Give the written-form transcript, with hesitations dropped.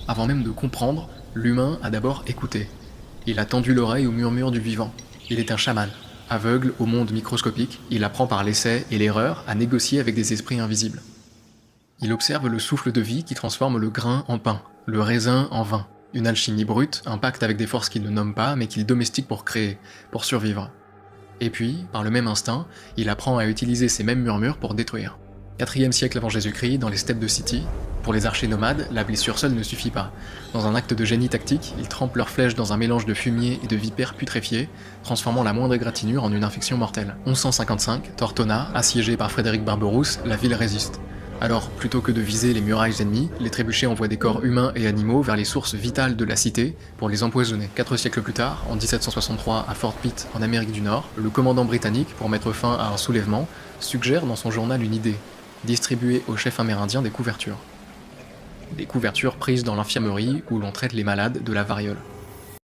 Avant même de comprendre, l'humain a d'abord écouté. Il a tendu l'oreille au murmure du vivant. Il est un chaman. Aveugle au monde microscopique, il apprend par l'essai et l'erreur à négocier avec des esprits invisibles. Il observe le souffle de vie qui transforme le grain en pain, le raisin en vin. Une alchimie brute, un pacte avec des forces qu'il ne nomme pas mais qu'il domestique pour créer, pour survivre. Et puis, par le même instinct, il apprend à utiliser ces mêmes murmures pour détruire. 4e siècle avant Jésus-Christ, dans les steppes de Scythie, pour les archers nomades, la blessure seule ne suffit pas. Dans un acte de génie tactique, ils trempent leurs flèches dans un mélange de fumier et de vipères putréfiées, transformant la moindre égratignure en une infection mortelle. 1155, Tortona, assiégée par Frédéric Barberousse, la ville résiste. Alors, plutôt que de viser les murailles ennemies, les trébuchets envoient des corps humains et animaux vers les sources vitales de la cité pour les empoisonner. 4 siècles plus tard, en 1763 à Fort Pitt, en Amérique du Nord, le commandant britannique, pour mettre fin à un soulèvement, suggère dans son journal une idée, distribuer aux chefs amérindiens des couvertures. Des couvertures prises dans l'infirmerie où l'on traite les malades de la variole.